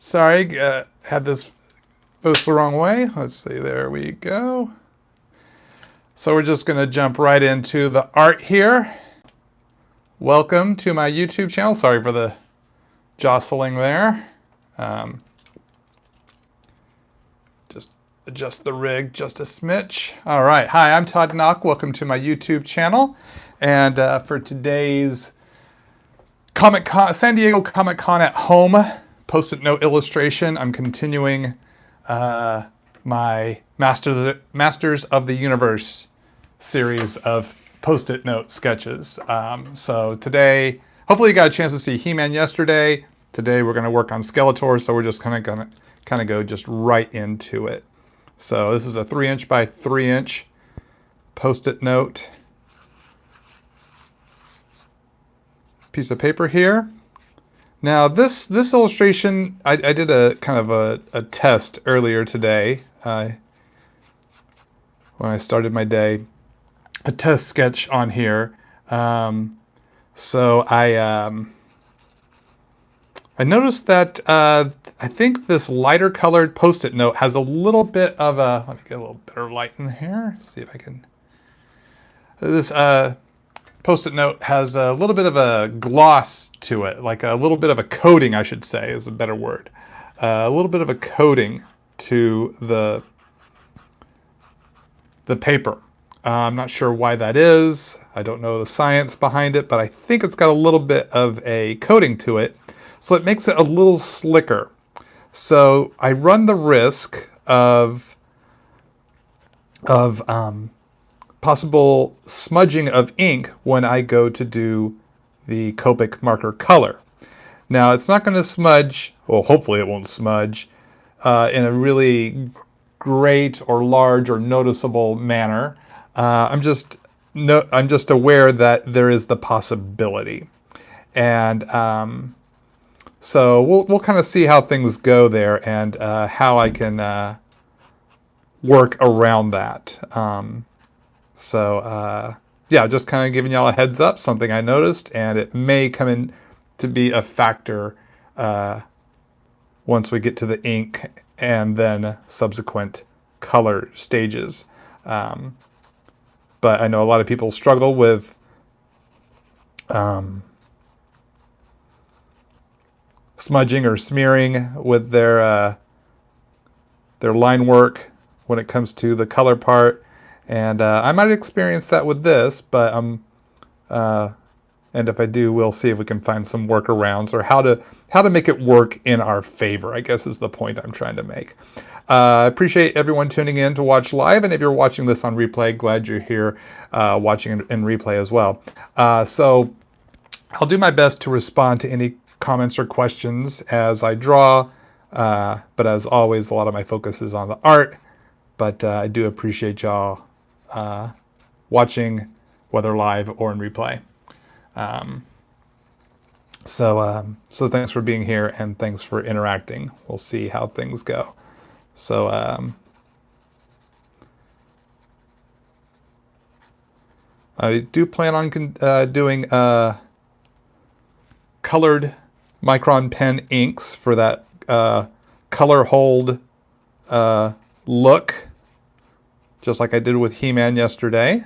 Sorry, had this post the wrong way. Let's see, there we go. So we're just gonna jump right into the art here. Welcome to my YouTube channel. Sorry for the jostling there. Just adjust the rig just a smidge. All right, hi, I'm Todd Nauck. Welcome to my YouTube channel. And for today's San Diego Comic-Con at Home Post-it note illustration, I'm continuing my Masters of the Universe series of Post-it note sketches. So today, hopefully you got a chance to see He-Man yesterday. Today we're going to work on Skeletor, so we're just kind of go just right into it. So this is a 3" by 3" Post-it note piece of paper here. Now this illustration, I did a kind of a test earlier today when I started my day, a test sketch on here. So I noticed that I think this lighter colored Post-it note has a little bit of a, let me get a little better light in here, see if I can, this Post-it note has a little bit of a gloss to it, like a little bit of a coating, I should say, is a better word. A little bit of a coating to the paper. I'm not sure why that is. I don't know the science behind it, but I think it's got a little bit of a coating to it, so it makes it a little slicker. So I run the risk of possible smudging of ink when I go to do the Copic marker color. Now it's not going to smudge, well hopefully it won't smudge in a really great or large or noticeable manner. I'm just aware that there is the possibility. And so we'll kind of see how things go there and how I can work around that. Yeah, just kind of giving y'all a heads up, something I noticed, and it may come in to be a factor once we get to the ink and then subsequent color stages. But I know a lot of people struggle with smudging or smearing with their line work when it comes to the color part. And I might experience that with this, but and if I do, we'll see if we can find some workarounds or how to make it work in our favor, I guess is the point I'm trying to make. I appreciate everyone tuning in to watch live, and if you're watching this on replay, glad you're here watching in replay as well. So I'll do my best to respond to any comments or questions as I draw, but as always, a lot of my focus is on the art, but I do appreciate y'all watching, whether live or in replay. So thanks for being here and thanks for interacting. We'll see how things go. So I do plan on doing colored micron pen inks for that color hold look, just like I did with He-Man yesterday.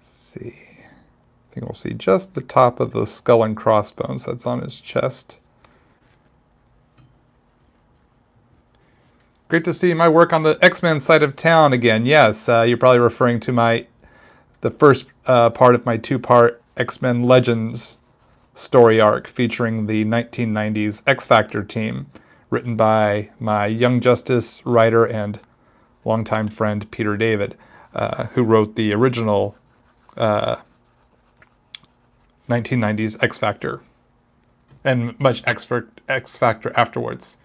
See, I think we'll see just the top of the skull and crossbones that's on his chest. Great to see my work on the X-Men side of town again. Yes, you're probably referring to the first part of my two-part X-Men Legends story arc featuring the 1990s X-Factor team, written by my Young Justice writer and longtime friend Peter David, who wrote the original 1990s X-Factor and much X-Factor afterwards.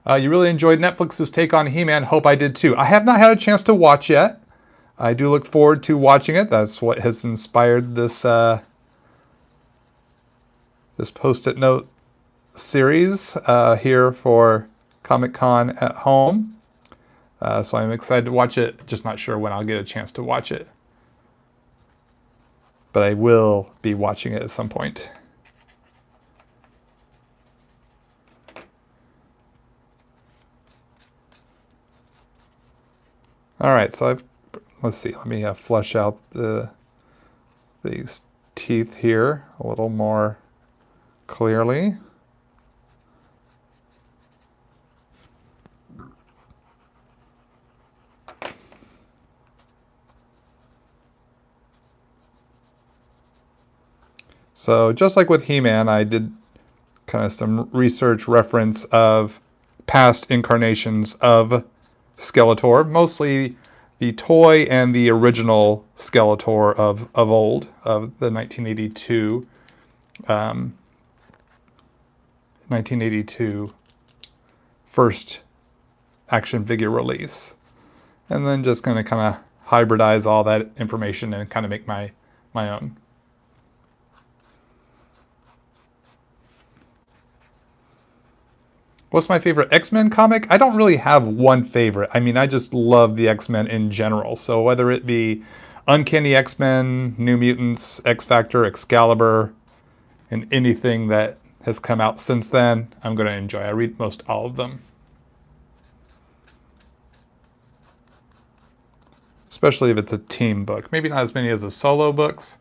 You really enjoyed Netflix's take on He-Man. Hope I did too. I have not had a chance to watch yet. I do look forward to watching it. That's what has inspired this this Post-it note series here for Comic-Con at Home. So I'm excited to watch it, just not sure when I'll get a chance to watch it. But I will be watching it at some point. All right, so let's see, let me flush out these teeth here a little more clearly. So just like with He-Man, I did kind of some research reference of past incarnations of Skeletor, mostly the toy and the original Skeletor of old, of the 1982 first action figure release. And then just going to kind of hybridize all that information and kind of make my own. What's my favorite X-Men comic? I don't really have one favorite. I mean, I just love the X-Men in general. So whether it be Uncanny X-Men, New Mutants, X-Factor, Excalibur, and anything that has come out since then, I'm going to enjoy. I read most all of them. Especially if it's a team book. Maybe not as many as the solo books.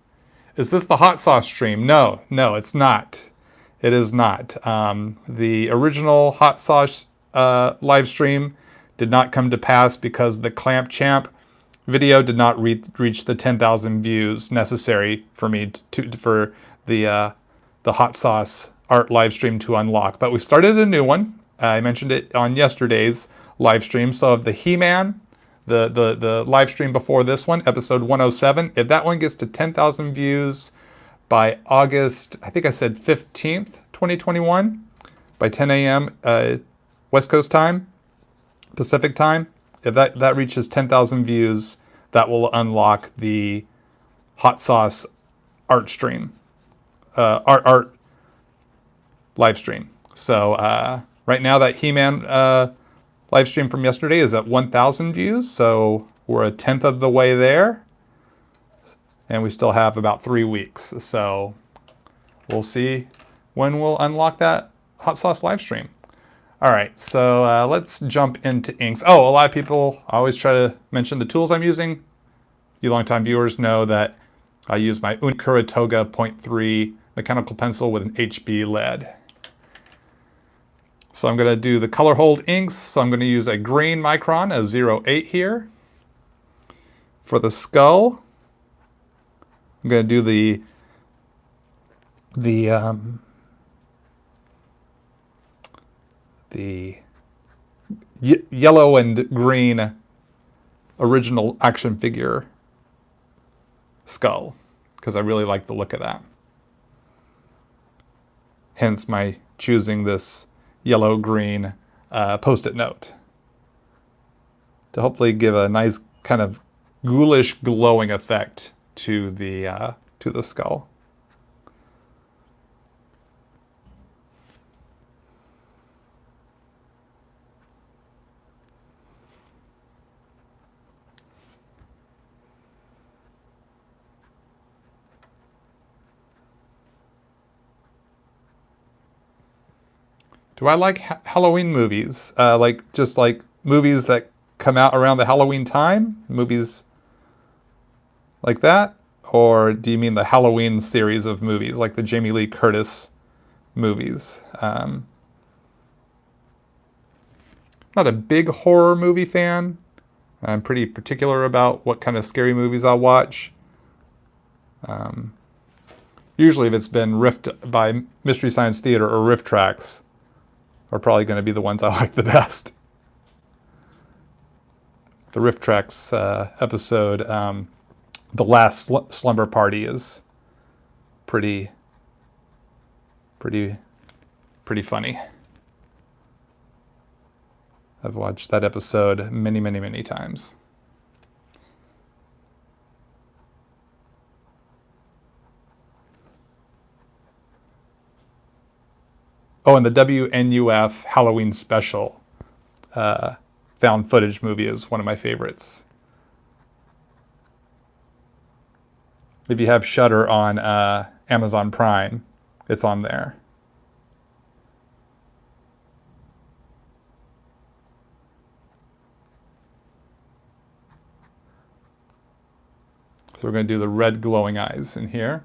Is this the hot sauce stream? No, it's not. It is not. The original hot sauce live stream did not come to pass because the Clamp Champ video did not reach the 10,000 views necessary for me for the hot sauce art live stream to unlock. But we started a new one. I mentioned it on yesterday's live stream. So of the He-Man, the live stream before this one, episode 107, if that one gets to 10,000 views by August, I think I said 15th, 2021, by 10 a.m. West Coast time, Pacific time, if that reaches 10,000 views, that will unlock the hot sauce art stream, art live stream. So right now that He-Man live stream from yesterday is at 1,000 views, so we're a tenth of the way there. And we still have about 3 weeks. So we'll see when we'll unlock that hot sauce live stream. All right, so let's jump into inks. Oh, a lot of people, I always try to mention the tools I'm using. You longtime viewers know that I use my Kuratoga 0.3 mechanical pencil with an HB lead. So I'm going to do the color hold inks. So I'm going to use a green micron, a 0.8 here. For the skull, I'm going to do the yellow and green original action figure skull, because I really like the look of that. Hence my choosing this yellow-green Post-it note to hopefully give a nice kind of ghoulish glowing effect to the skull. Do I like Halloween movies? Just like movies that come out around the Halloween time? Movies like that? Or do you mean the Halloween series of movies, like the Jamie Lee Curtis movies? Not a big horror movie fan. I'm pretty particular about what kind of scary movies I'll watch. Usually if it's been riffed by Mystery Science Theater or Riff Tracks, are probably going to be the ones I like the best. The Riff Tracks episode, The Last Slumber Party, is pretty funny. I've watched that episode many times. Oh, and the WNUF Halloween special found footage movie is one of my favorites. If you have Shudder on Amazon Prime, it's on there. So we're going to do the red glowing eyes in here.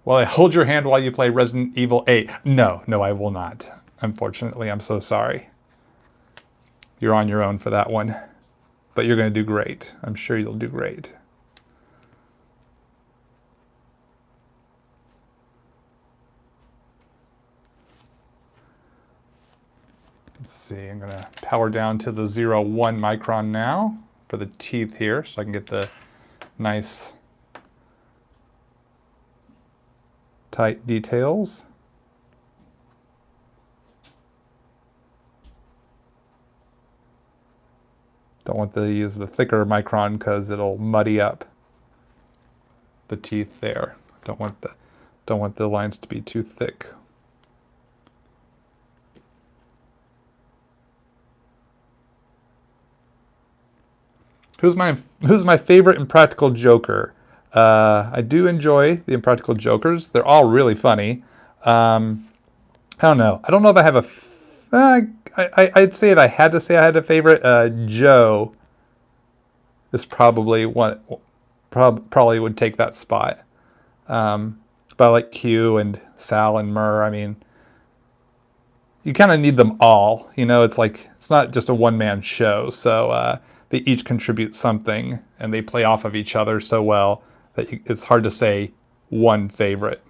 Will I hold your hand while you play Resident Evil 8? No, I will not. Unfortunately, I'm so sorry. You're on your own for that one. But you're going to do great. I'm sure you'll do great. Let's see, I'm going to power down to the 0.1 micron now for the teeth here so I can get the nice tight details. Don't want to use the thicker micron because it'll muddy up the teeth there. Don't want the lines to be too thick. Who's my favorite Impractical Joker? I do enjoy the Impractical Jokers. They're all really funny. I don't know. I don't know if I have a... I'd say if I had to say I had a favorite, Joe is probably one. Probably would take that spot. But I like Q and Sal and Murr. I mean, you kind of need them all. You know, it's like it's not just a one-man show. So they each contribute something, and they play off of each other so well that it's hard to say one favorite.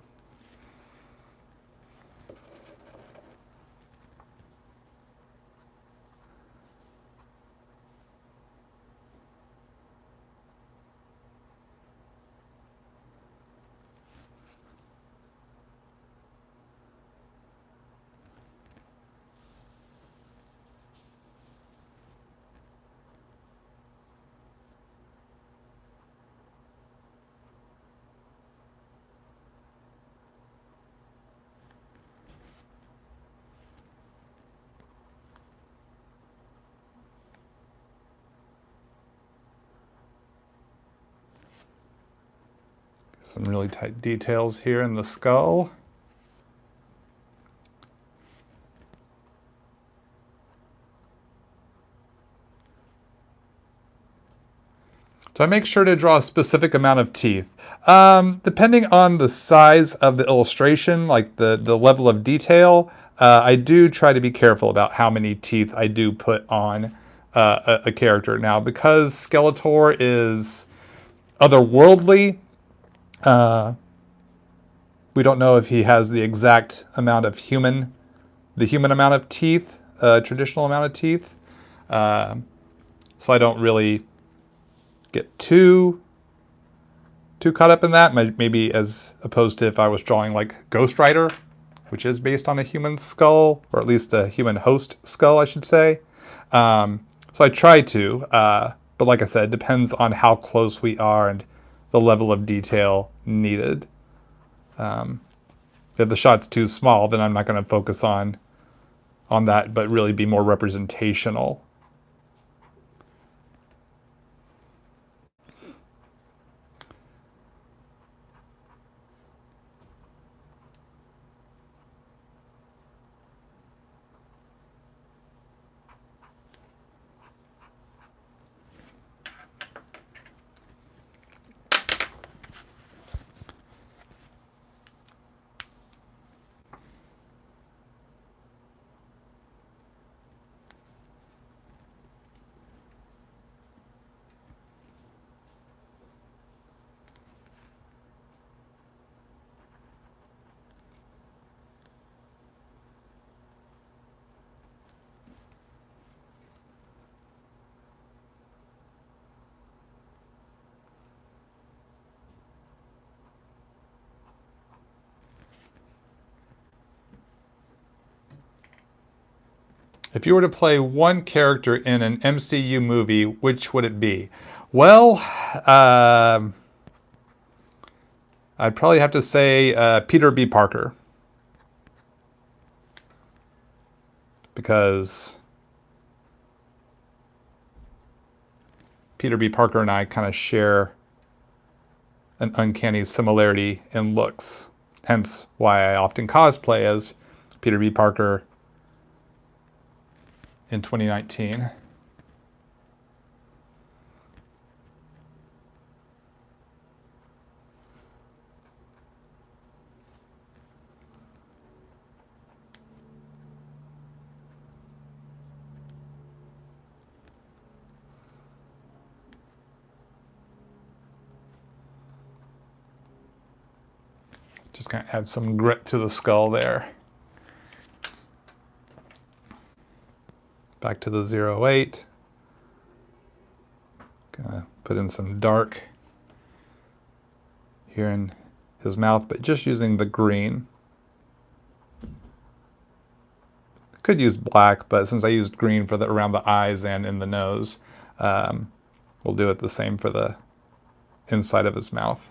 Some really tight details here in the skull. So I make sure to draw a specific amount of teeth. Depending on the size of the illustration, like the level of detail, I do try to be careful about how many teeth I do put on a character. Now, because Skeletor is otherworldly, we don't know if he has the exact amount of human amount of teeth, traditional amount of teeth. So I don't really get too caught up in that. Maybe as opposed to if I was drawing like Ghost Rider, which is based on a human skull, or at least a human host skull, I should say. So I try to, but like I said, it depends on how close we are and the level of detail needed. If the shot's too small, then I'm not going to focus on that, but really be more representational. If you were to play one character in an MCU movie, which would it be? Well, I'd probably have to say Peter B. Parker. Because Peter B. Parker and I kind of share an uncanny similarity in looks. Hence why I often cosplay as Peter B. Parker in 2019. Just gonna add some grit to the skull there. Back to the 08. Gonna put in some dark here in his mouth, but just using the green. Could use black, but since I used green for the around the eyes and in the nose, we'll do it the same for the inside of his mouth.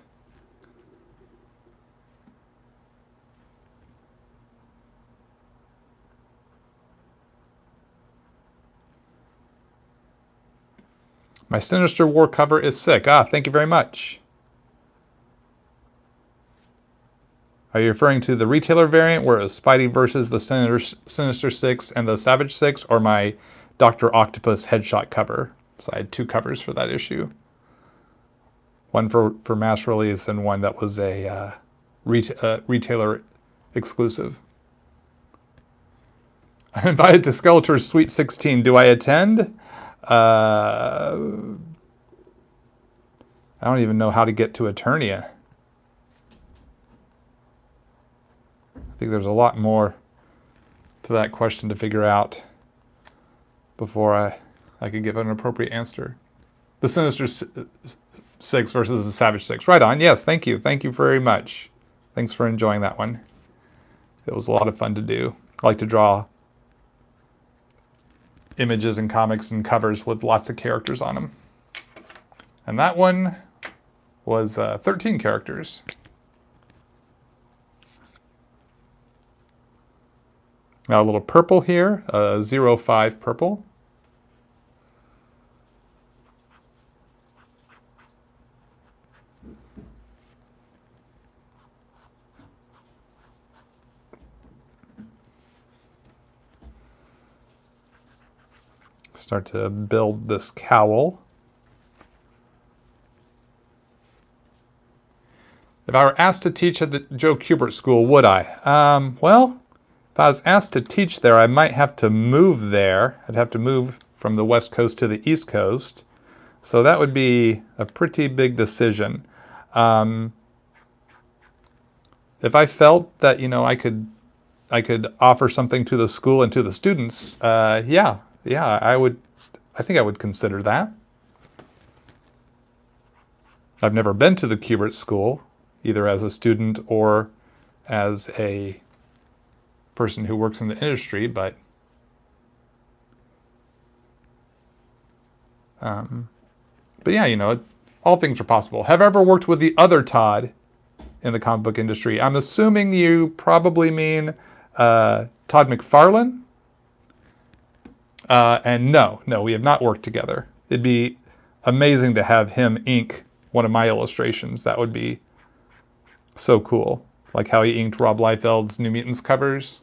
My Sinister War cover is sick. Thank you very much. Are you referring to the retailer variant where it was Spidey versus the Sinister Six and the Savage Six, or my Dr. Octopus headshot cover? So I had two covers for that issue. One for mass release and one that was a retailer exclusive. I'm invited to Skeletor's Sweet 16. Do I attend? I don't even know how to get to Eternia. I think there's a lot more to that question to figure out before I could give an appropriate answer. The Sinister Six versus the Savage Six. Right on. Yes, thank you. Thank you very much. Thanks for enjoying that one. It was a lot of fun to do. I like to draw images and comics and covers with lots of characters on them. And that one was 13 characters. Now a little purple here, 05 purple. Start to build this cowl. If I were asked to teach at the Joe Kubert School, would I? Well, if I was asked to teach there, I might have to move there. I'd have to move from the West Coast to the East Coast. So that would be a pretty big decision. If I felt that, I could offer something to the school and to the students, yeah, I think I would consider that. I've never been to the Kubert School, either as a student or as a person who works in the industry, but yeah, all things are possible. Have I ever worked with the other Todd in the comic book industry? I'm assuming you probably mean Todd McFarlane. And no, we have not worked together. It'd be amazing to have him ink one of my illustrations. That would be so cool. Like how he inked Rob Liefeld's New Mutants covers.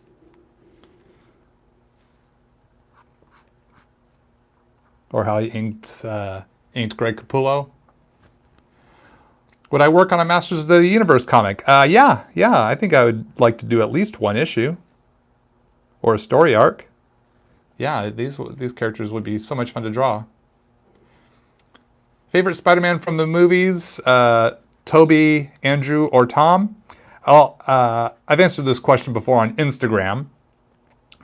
Or how he inked Greg Capullo. Would I work on a Masters of the Universe comic? Yeah, I think I would like to do at least one issue. Or a story arc. Yeah, these characters would be so much fun to draw. Favorite Spider-Man from the movies? Tobey, Andrew, or Tom? I've answered this question before on Instagram,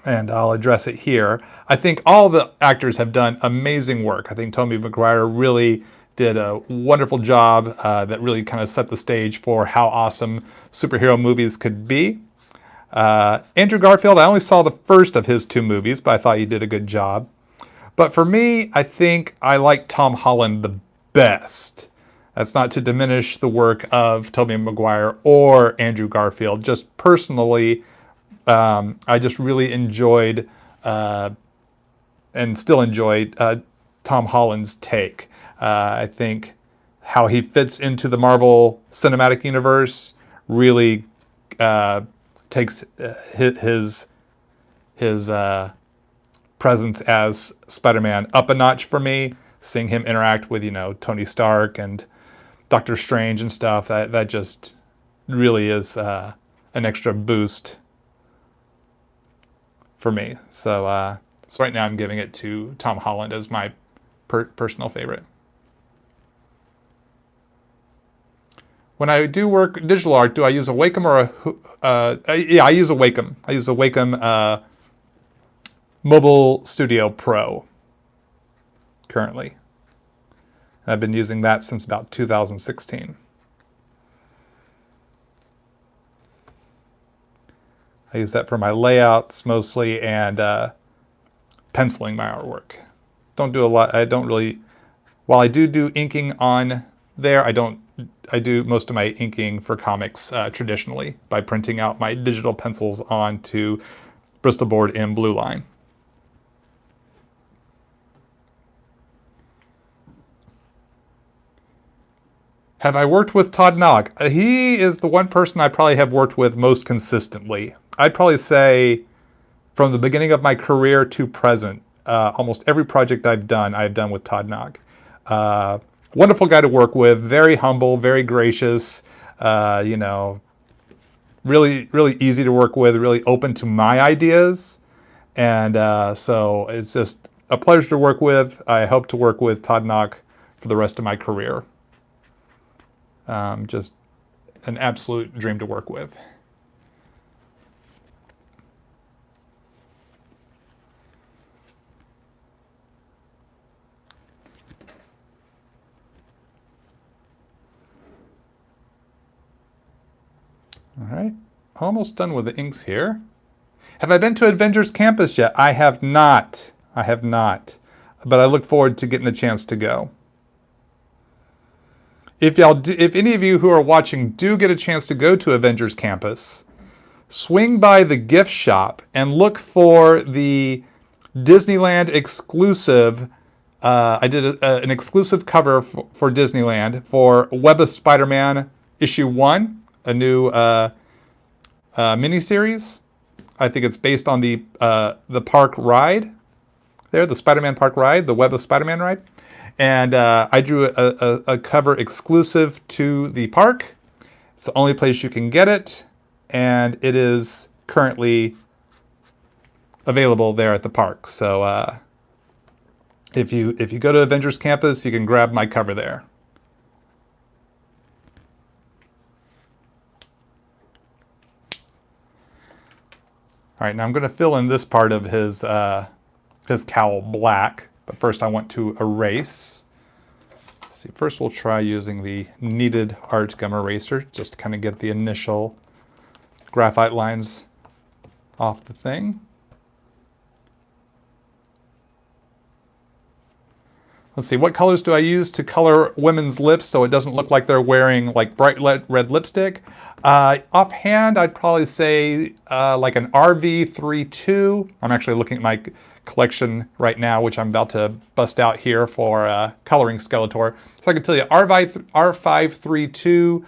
and I'll address it here. I think all the actors have done amazing work. I think Tobey Maguire really did a wonderful job that really kind of set the stage for how awesome superhero movies could be. Andrew Garfield, I only saw the first of his two movies, but I thought he did a good job. But for me, I think I like Tom Holland the best. That's not to diminish the work of Tobey Maguire or Andrew Garfield. Just personally, I just really enjoyed and still enjoy Tom Holland's take. I think how he fits into the Marvel Cinematic Universe really takes his presence as Spider-Man up a notch for me. Seeing him interact with, Tony Stark and Doctor Strange and stuff, that just really is an extra boost for me. So right now I'm giving it to Tom Holland as my personal favorite. When I do work digital art, do I use a Wacom or yeah, I use a Wacom. I use a Wacom Mobile Studio Pro currently. I've been using that since about 2016. I use that for my layouts mostly and penciling my artwork. Don't do a lot. I don't really. While I do inking on there, I do most of my inking for comics traditionally by printing out my digital pencils onto Bristol board in Blue Line. Have I worked with Todd Nauck? He is the one person I probably have worked with most consistently. I'd probably say from the beginning of my career to present, almost every project I've done with Todd Nauck. Wonderful guy to work with, very humble, very gracious, really, really easy to work with, really open to my ideas. And so it's just a pleasure to work with. I hope to work with Todd Nauck for the rest of my career. Just an absolute dream to work with. All right, almost done with the inks here. Have I been to Avengers campus yet? I have not. I have not, but I look forward to getting a chance to go. If any of you who are watching do get a chance to go to Avengers campus, swing by the gift shop and look for the Disneyland exclusive. I did an exclusive cover for Disneyland for Web of Spider-Man issue 1, a new miniseries. I think it's based on the park ride there, the Spider-Man park ride, the Web of Spider-Man ride. And I drew a cover exclusive to the park. It's the only place you can get it, and it is currently available there at the park. So if you go to Avengers Campus, you can grab my cover there. All right, now I'm going to fill in this part of his cowl black. But first I want to erase. Let's see, first we'll try using the kneaded art gum eraser just to kind of get the initial graphite lines off the thing. Let's see, what colors do I use to color women's lips so it doesn't look like they're wearing like bright red lipstick? Offhand, I'd probably say like an RV32. I'm actually looking at my collection right now, which I'm about to bust out here for coloring Skeletor. So I can tell you R532,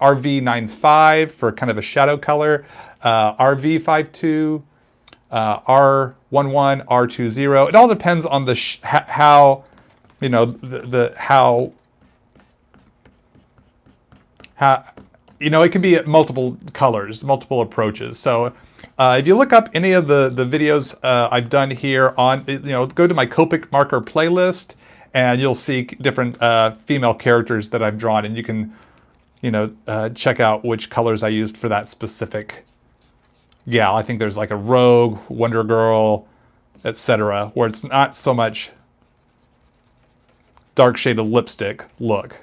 RV95 for kind of a shadow color, RV52, R11, R20. It all depends on the how, it can be at multiple colors, multiple approaches. So if you look up any of the videos I've done here on, go to my Copic marker playlist and you'll see different female characters that I've drawn, and you can, check out which colors I used for that specific gal. I think there's like a Rogue, Wonder Girl, etc., where it's not so much dark shade of lipstick look.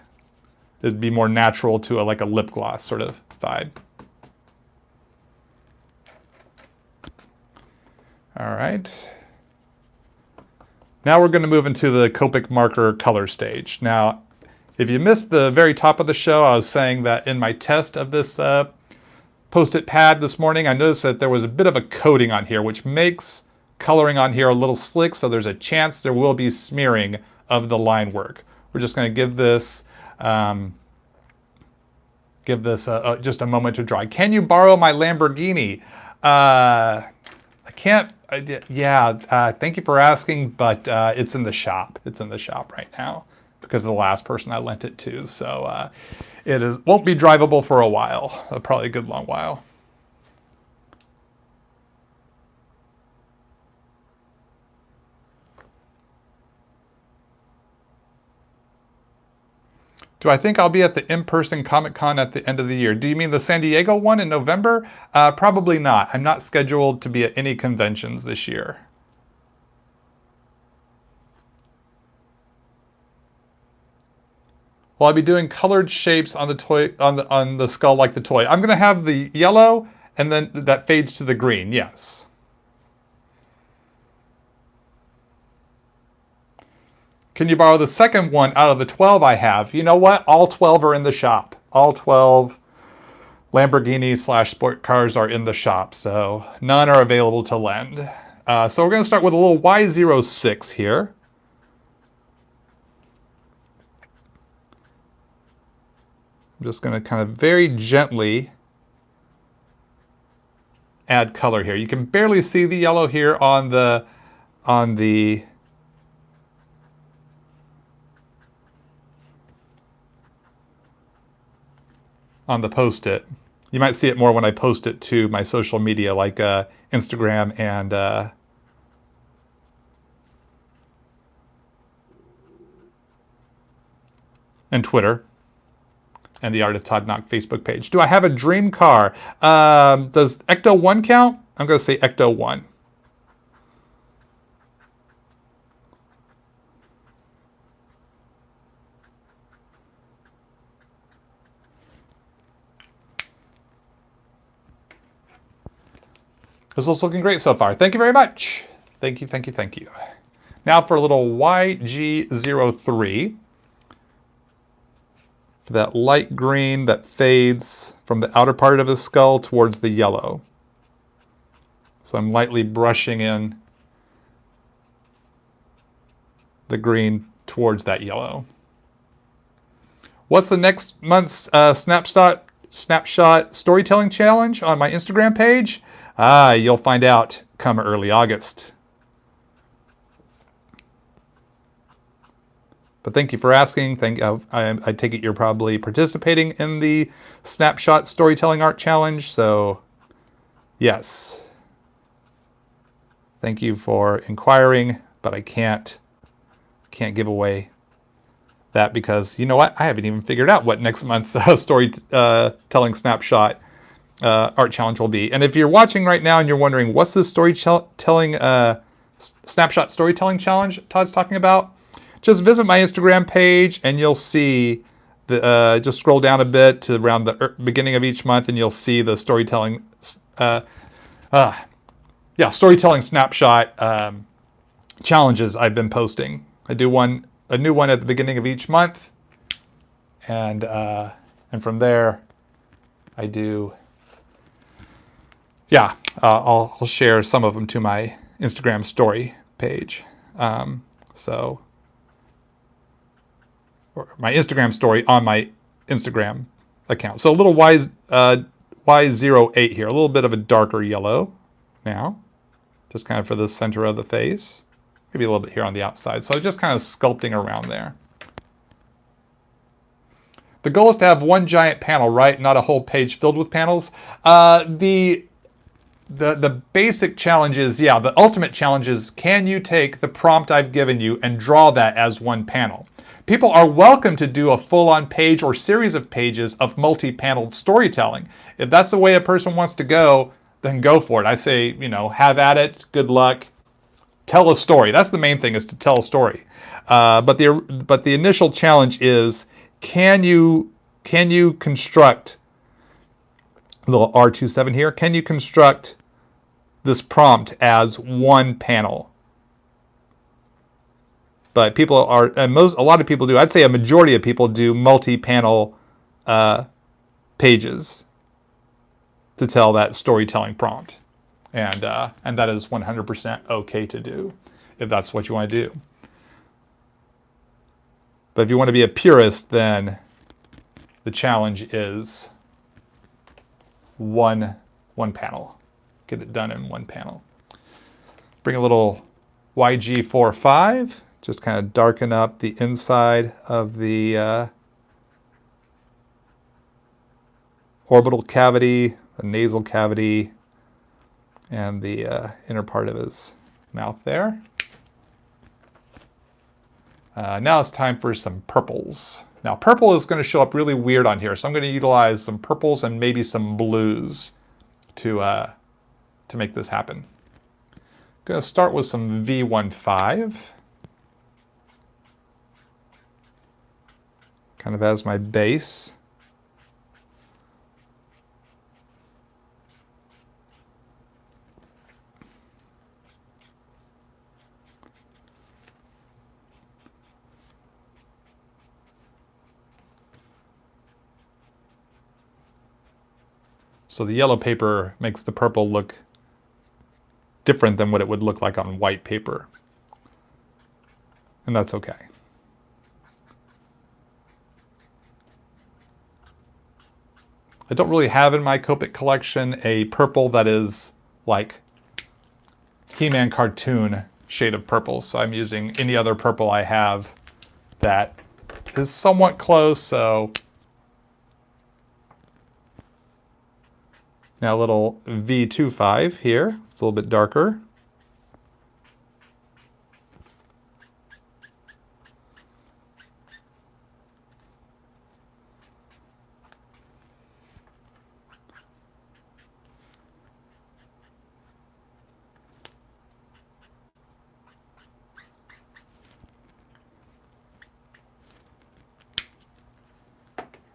It'd be more natural to like a lip gloss sort of vibe. All right. Now we're going to move into the Copic marker color stage. Now, if you missed the very top of the show, I was saying that in my test of this Post-it pad this morning, I noticed that there was a bit of a coating on here, which makes coloring on here a little slick, so there's a chance there will be smearing of the line work. We're just going to give this just a moment to dry. Can you borrow my Lamborghini? I can't. Thank you for asking, but it's in the shop. It's in the shop right now because of the last person I lent it to. So won't be drivable for a while, probably a good long while. Do I think I'll be at the in-person Comic-Con at the end of the year? Do you mean the San Diego one in November? Probably not. I'm not scheduled to be at any conventions this year. Will I be doing colored shapes on the toy on the skull like the toy? I'm going to have the yellow and then that fades to the green. Yes. Can you borrow the second one out of the 12 I have? You know what? All 12 are in the shop. All 12 Lamborghini/sport cars are in the shop, so none are available to lend. So we're going to start with a little Y06 here. I'm just going to kind of very gently add color here. You can barely see the yellow here on the Post-it. You might see it more when I post it to my social media like Instagram and Twitter and the Art of Todd Nauck Facebook page. Do I have a dream car? Does Ecto 1 count? I'm going to say Ecto 1. This is looking great so far. Thank you very much. Thank you, thank you, thank you. Now for a little YG03. That light green that fades from the outer part of the skull towards the yellow. So I'm lightly brushing in the green towards that yellow. What's the next month's snapshot storytelling challenge on my Instagram page? You'll find out come early August. But thank you for asking. I take it you're probably participating in the Snapshot Storytelling Art Challenge. So, yes. Thank you for inquiring, but I can't give away that because you know what? I haven't even figured out what next month's storytelling snapshot art challenge will be. And if you're watching right now and you're wondering what's this storytelling snapshot storytelling challenge Todd's talking about, just visit my Instagram page and you'll see the just scroll down a bit to around the beginning of each month and you'll see the storytelling storytelling snapshot challenges I've been posting. I do a new one at the beginning of each month, and from there I do. I'll share some of them to my Instagram story page. Or my Instagram story on my Instagram account. So a little Y08 here, a little bit of a darker yellow now, just kind of for the center of the face. Maybe a little bit here on the outside. So just kind of sculpting around there. The goal is to have one giant panel, right? Not a whole page filled with panels. The basic challenge is, the ultimate challenge is, can you take the prompt I've given you and draw that as one panel? People are welcome to do a full-on page or series of pages of multi-paneled storytelling. If that's the way a person wants to go, then go for it. I say, have at it, good luck. Tell a story. That's the main thing, is to tell a story. But the initial challenge is, can you construct, a little R27 here, can you construct this prompt as one panel? But a lot of people do. I'd say a majority of people do multi-panel pages to tell that storytelling prompt, and that is 100% okay to do if that's what you want to do. But if you want to be a purist, then the challenge is one panel. Get it done in one panel. Bring a little YG45, just kind of darken up the inside of the orbital cavity, the nasal cavity, and the inner part of his mouth there. Now it's time for some purples. Now purple is going to show up really weird on here, so I'm going to utilize some purples and maybe some blues to make this happen. I'm going to start with some V15, kind of as my base. So the yellow paper makes the purple look different than what it would look like on white paper. And that's okay. I don't really have in my Copic collection a purple that is like He-Man cartoon shade of purple. So I'm using any other purple I have that is somewhat close, so now a little V25 here. It's a little bit darker.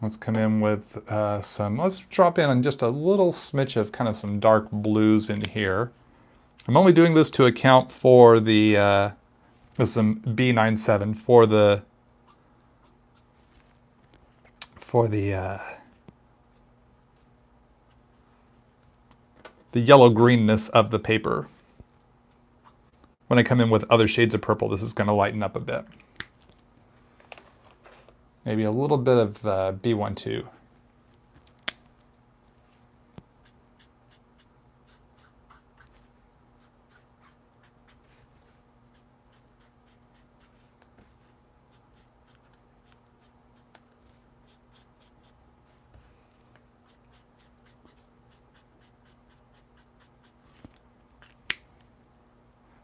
Let's come in with let's drop in on just a little smidge of kind of some dark blues in here. I'm only doing this to account for the, some B97 for the yellow-greenness of the paper. When I come in with other shades of purple, this is going to lighten up a bit. Maybe a little bit of B12.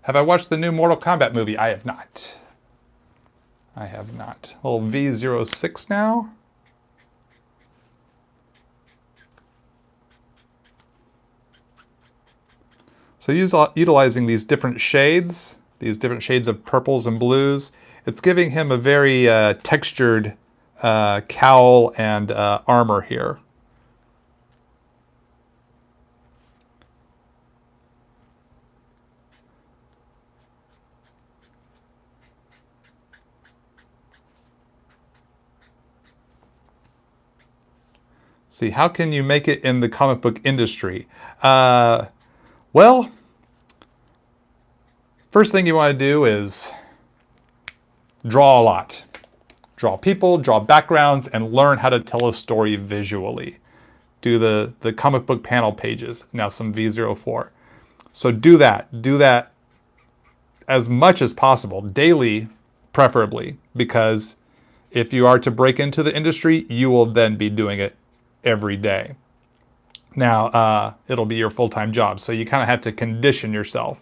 Have I watched the new Mortal Kombat movie? I have not. I have not. A little V06 now. So utilizing these different shades of purples and blues, it's giving him a very textured cowl and armor here. See, how can you make it in the comic book industry? Well, first thing you want to do is draw a lot. Draw people, draw backgrounds, and learn how to tell a story visually. Do the comic book panel pages, now some V04. So do that as much as possible, daily preferably, because if you are to break into the industry, you will then be doing it every day. Now, it'll be your full-time job, so you kind of have to condition yourself,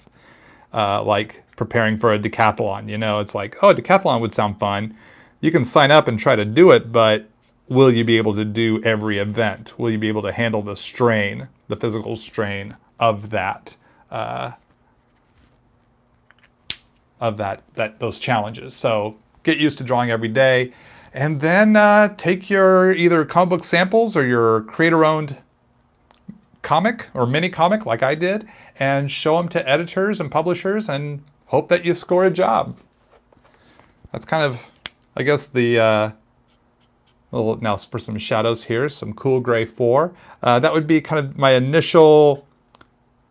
like preparing for a decathlon. You know, it's like, oh, a decathlon would sound fun. You can sign up and try to do it, but will you be able to do every event? Will you be able to handle the strain, the physical strain of that, those challenges? So get used to drawing every day. And then take your either comic book samples or your creator-owned comic or mini comic like I did and show them to editors and publishers and hope that you score a job. That's kind of, I guess, the little, now for some shadows here, some cool gray 4. That would be kind of my initial,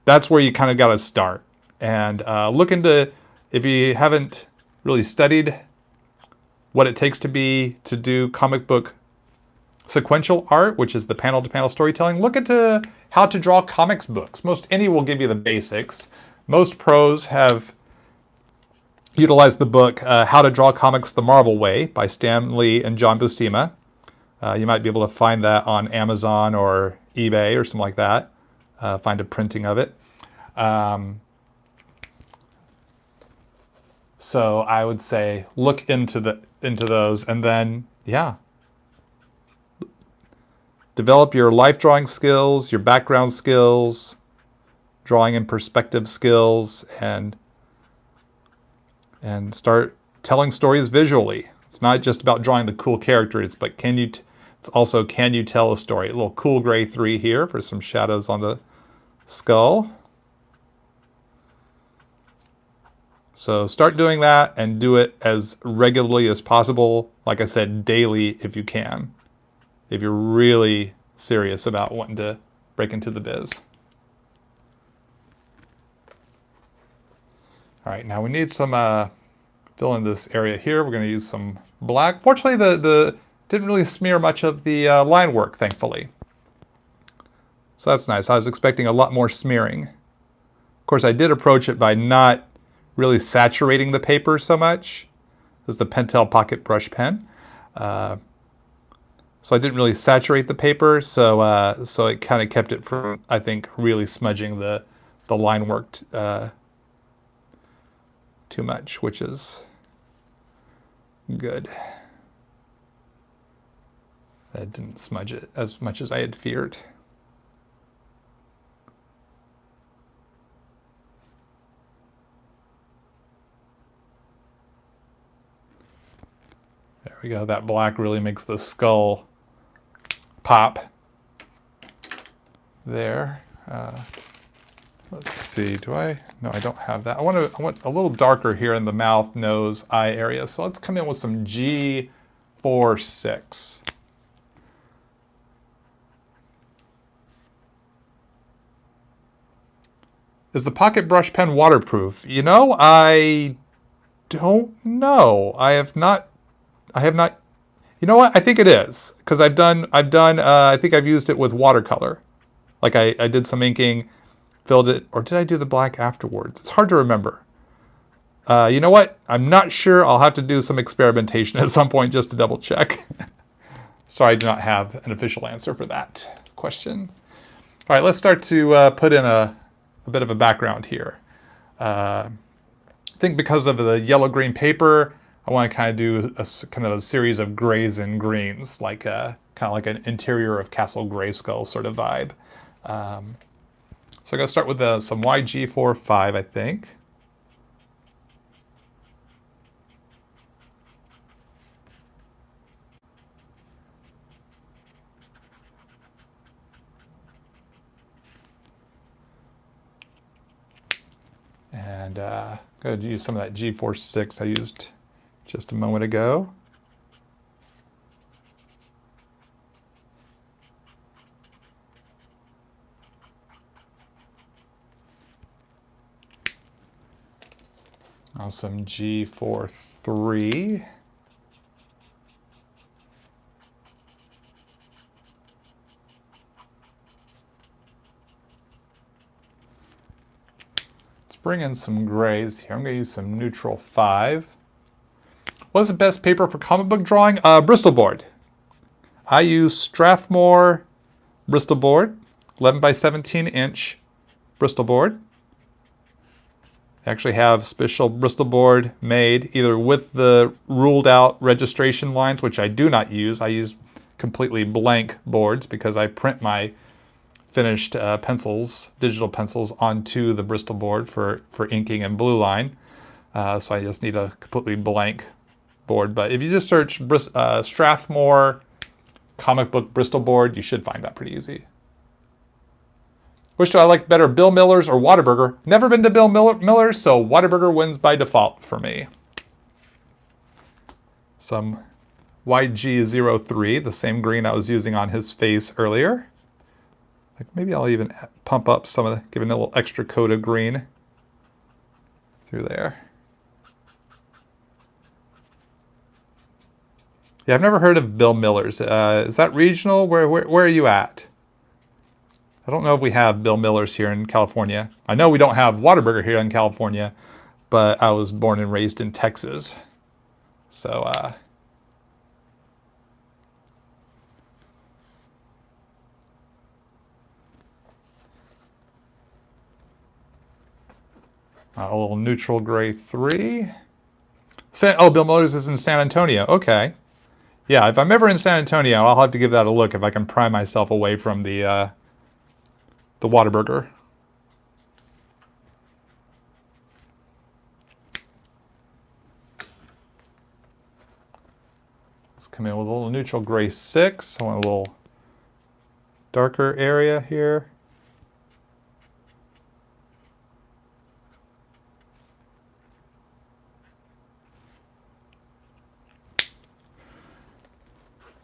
that's where you kind of got to start. And look into, if you haven't really studied what it takes to do comic book sequential art, which is the panel-to-panel storytelling, look at how to draw comics books. Most any will give you the basics. Most pros have utilized the book How to Draw Comics the Marvel Way by Stan Lee and John Buscema. You might be able to find that on Amazon or eBay or something like that. Find a printing of it. So I would say look into those, and then develop your life drawing skills, your background skills, drawing and perspective skills, and start telling stories visually. It's not just about drawing the cool characters, but it's also can you tell a story? A little cool gray 3 here for some shadows on the skull. So start doing that and do it as regularly as possible. Like I said, daily if you can. If you're really serious about wanting to break into the biz. All right, now we need some fill in this area here. We're going to use some black. Fortunately, the didn't really smear much of the line work, thankfully. So that's nice. I was expecting a lot more smearing. Of course, I did approach it by not really saturating the paper so much. This is the Pentel Pocket Brush Pen. So I didn't really saturate the paper, so it kind of kept it from, I think, really smudging the line work too much, which is good. That didn't smudge it as much as I had feared. There we go. That black really makes the skull pop there. Let's see, no, I don't have that. I want a little darker here in the mouth, nose, eye area. So let's come in with some G46. Is the Pocket Brush Pen waterproof? You know, I don't know. I have not, you know what? I think it is, because I think I've used it with watercolor. Like I did some inking, filled it, or did I do the black afterwards? It's hard to remember. You know what? I'm not sure. I'll have to do some experimentation at some point just to double check. Sorry, I do not have an official answer for that question. All right, let's start to put in a bit of a background here. I think because of the yellow-green paper, I want to kind of do a series of grays and greens, like kind of like an interior of Castle Grayskull sort of vibe. So I'm going to start with some YG45, I think. And I'm going to use some of that G46 I used just a moment ago. Now some G43. Let's bring in some grays here. I'm going to use some neutral 5. What's the best paper for comic book drawing? Bristol board. I use Strathmore Bristol board, 11 by 17 inch Bristol board. They actually have special Bristol board made either with the ruled out registration lines, which I do not use. I use completely blank boards because I print my finished digital pencils onto the Bristol board for inking and blue line. So I just need a completely blank board. But if you just search Strathmore comic book Bristol board, you should find that pretty easy. Which do I like better, Bill Miller's or Whataburger? Never been to Bill Miller's, so Whataburger wins by default for me. Some YG03, the same green I was using on his face earlier. Like maybe I'll even pump up some of give it a little extra coat of green through there. Yeah, I've never heard of Bill Miller's. Is that regional? Where are you at? I don't know if we have Bill Miller's here in California. I know we don't have Whataburger here in California, but I was born and raised in Texas. So, a little neutral gray 3. Oh, Bill Miller's is in San Antonio. Okay. Yeah, if I'm ever in San Antonio, I'll have to give that a look if I can pry myself away from the Whataburger. Let's come in with a little neutral gray 6. I want a little darker area here.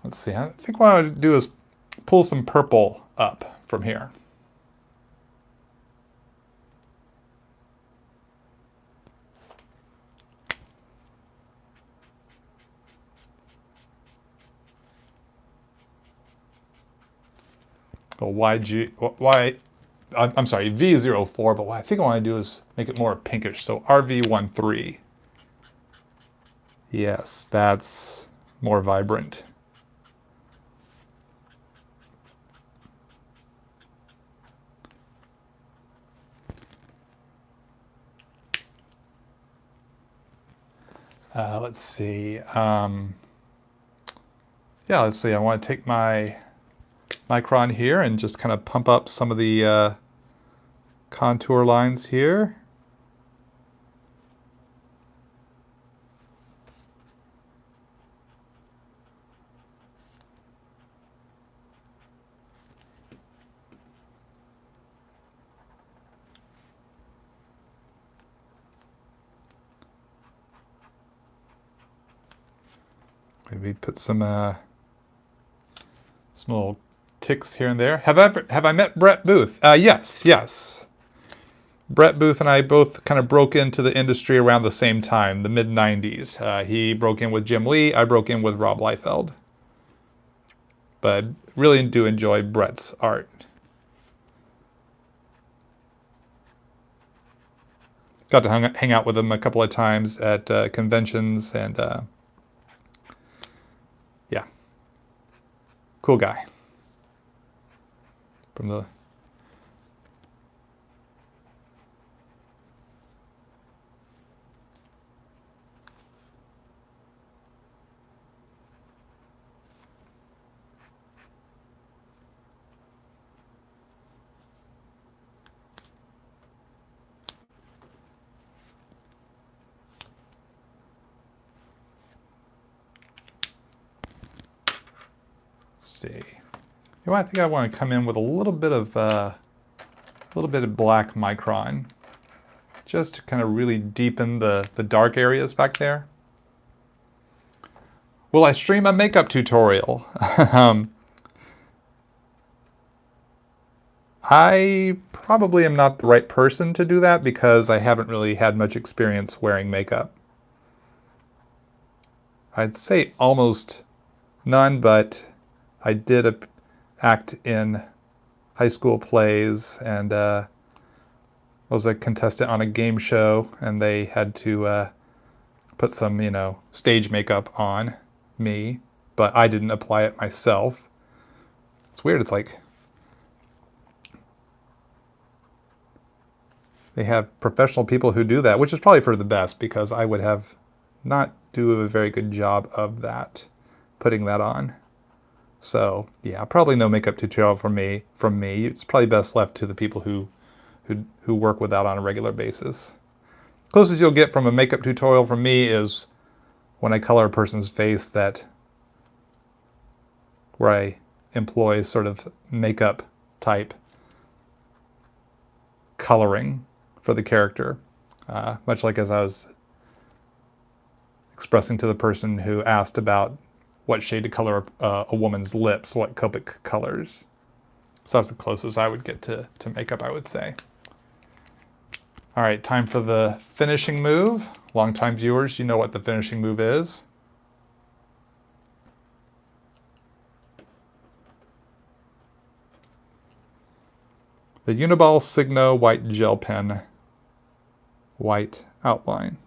Let's see, I think what I would do is pull some purple up from here. Oh, I'm sorry, V04, but what I think I want to do is make it more pinkish, so RV13. Yes, that's more vibrant. Let's see. Yeah, let's see. I want to take my micron here and just kind of pump up some of the contour lines here. Maybe put some little ticks here and there. Have I met Brett Booth? Yes. Brett Booth and I both kind of broke into the industry around the same time, the mid-90s. He broke in with Jim Lee. I broke in with Rob Liefeld. But really do enjoy Brett's art. Got to hang out with him a couple of times at conventions, and yeah, cool guy. From the see. You know, I think I want to come in with a little bit of black micron, just to kind of really deepen the dark areas back there. Will I stream a makeup tutorial? I probably am not the right person to do that because I haven't really had much experience wearing makeup. I'd say almost none, but I did act in high school plays, and was a contestant on a game show, and they had to put some, stage makeup on me, but I didn't apply it myself. It's weird. It's like they have professional people who do that, which is probably for the best because I would have not do a very good job of that, putting that on. So yeah, probably no makeup tutorial from me. It's probably best left to the people who work with that on a regular basis. Closest you'll get from a makeup tutorial from me is when I color a person's face, where I employ sort of makeup type coloring for the character, much like as I was expressing to the person who asked about what shade to color a woman's lips, what Copic colors. So that's the closest I would get to makeup, I would say. All right, time for the finishing move. Longtime viewers, you know what the finishing move is. The Uniball Signo white gel pen, white outline.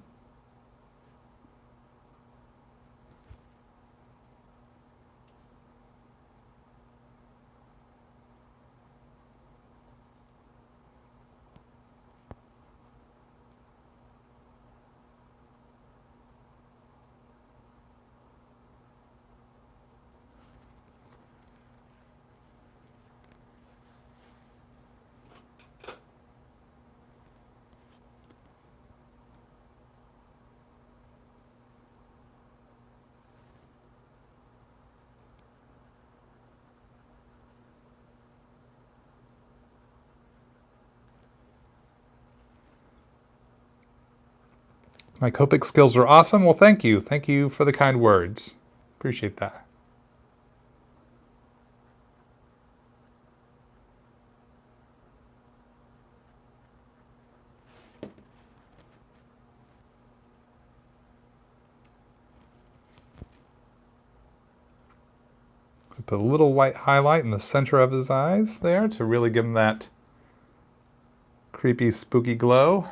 My Copic skills are awesome. Well, thank you. Thank you for the kind words. Appreciate that. Put a little white highlight in the center of his eyes there to really give him that creepy, spooky glow.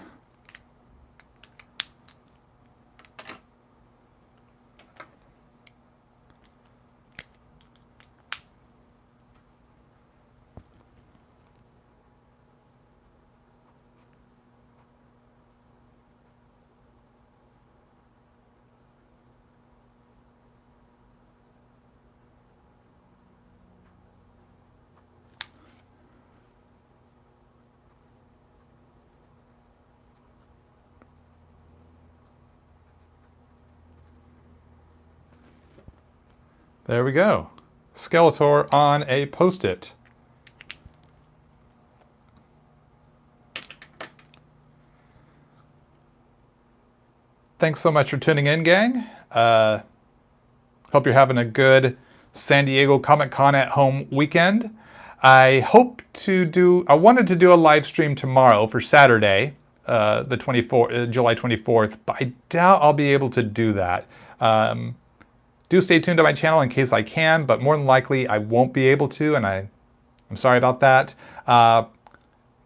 There we go. Skeletor on a Post-it. Thanks so much for tuning in, gang. Hope you're having a good San Diego Comic-Con at home weekend. I wanted to do a live stream tomorrow for Saturday, the 24th, July 24th, but I doubt I'll be able to do that. Do stay tuned to my channel in case I can, but more than likely I won't be able to, and I'm sorry about that.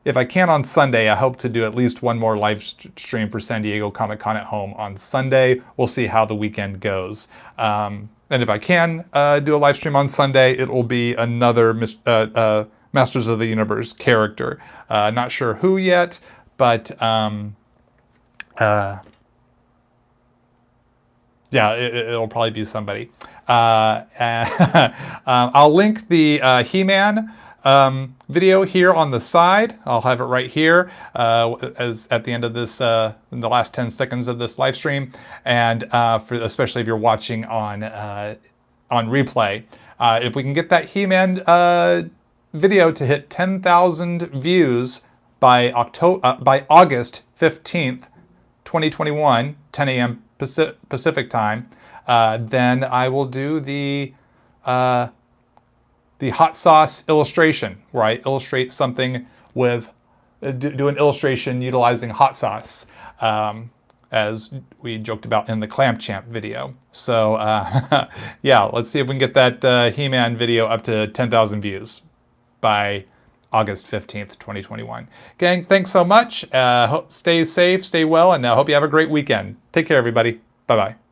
If I can on Sunday, I hope to do at least one more live stream for San Diego Comic-Con at home on Sunday. We'll see how the weekend goes. And if I can do a live stream on Sunday, it will be another Masters of the Universe character. Not sure who yet, but yeah, it'll probably be somebody. I'll link the He-Man video here on the side. I'll have it right here as at the end of this, in the last 10 seconds of this live stream, and especially if you're watching on replay. If we can get that He-Man video to hit 10,000 views by August 15th, 2021, 10 a.m. Pacific time, then I will do the hot sauce illustration, where I illustrate something with, do an illustration utilizing hot sauce, as we joked about in the Clamp Champ video. So yeah, let's see if we can get that He-Man video up to 10,000 views by August 15th, 2021. Gang, thanks so much. Stay safe, stay well, and I hope you have a great weekend. Take care, everybody. Bye-bye.